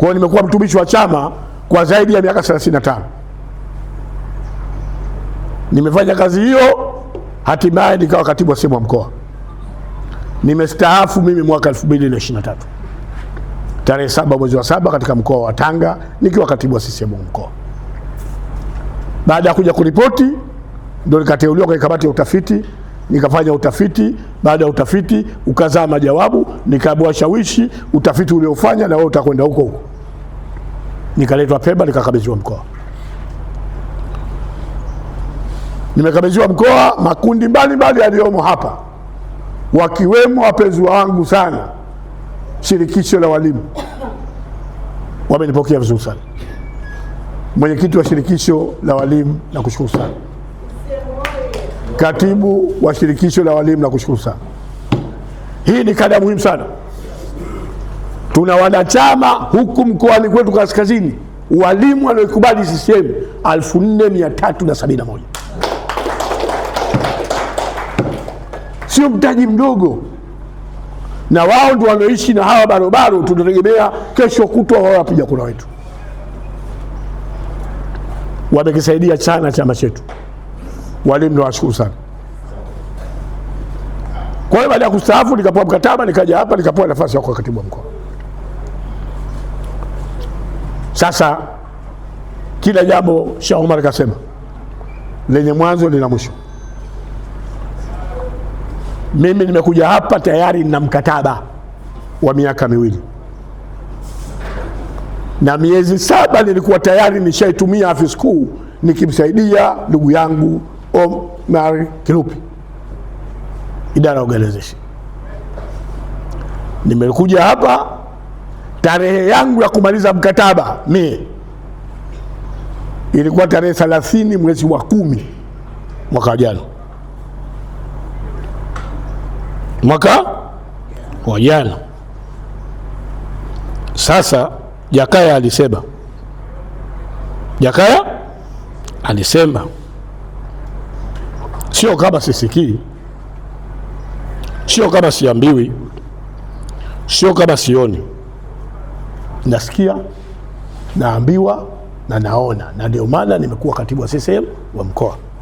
Kwa hiyo nimekuwa mtumishi wa chama kwa zaidi ya miaka 35. Nimefanya kazi hiyo, hatimaye nikawa katibu wa CCM wa mkoa. Nimestaafu mimi mwaka 2023 tarehe 7 mwezi wa 7 katika mkoa wa Tanga, nikiwa katibu wa CCM wa mkoa. Baada ya kuja kuripoti ndio nikateuliwa kwenye kamati ya utafiti, nikafanya utafiti. Baada ya utafiti ukazaa majawabu, nikaamua shawishi utafiti uliofanya na wewe utakwenda huko huko. Nikaletwa Pemba, nikakabidhiwa mkoa. Nimekabidhiwa mkoa, makundi mbalimbali yaliyomo hapa, wakiwemo wapenzi wangu sana shirikisho la walimu, wamenipokea vizuri sana. Mwenyekiti wa shirikisho la walimu nakushukuru sana. Katibu wa shirikisho la walimu nakushukuru sana. Hii ni kada muhimu sana. Tuna wanachama huku mkoani kwetu kaskazini, walimu wanaokubali CCM 4371. Sio mtaji mdogo, na wao ndio wanaoishi na hawa barobaro. Tunategemea kesho kutwa wao wapiga kura wetu. Wamekisaidia sana chama chetu. Walimu nawashukuru sana. Kwa hiyo baada ya kustaafu nikapewa mkataba, nikaja hapa nikapewa nafasi ya kuwa katibu wa mkoa. Sasa kila jambo Sheikh Omar kasema lenye mwanzo lina mwisho. Mimi nimekuja hapa tayari na mkataba wa miaka 2 na miezi 7 nilikuwa tayari nishaitumia afisi kuu nikimsaidia ndugu yangu Omar Kilupi, idara ya organization. Nimekuja hapa, tarehe yangu ya kumaliza mkataba mimi ilikuwa tarehe 30 mwezi wa 10 mwaka jana. Mwaka wa jana. Sasa Jakaya alisema sio kama sisikii, sio kama siambiwi, sio kama sioni, nasikia, naambiwa na naona, na ndio maana nimekuwa katibu wa CCM wa mkoa.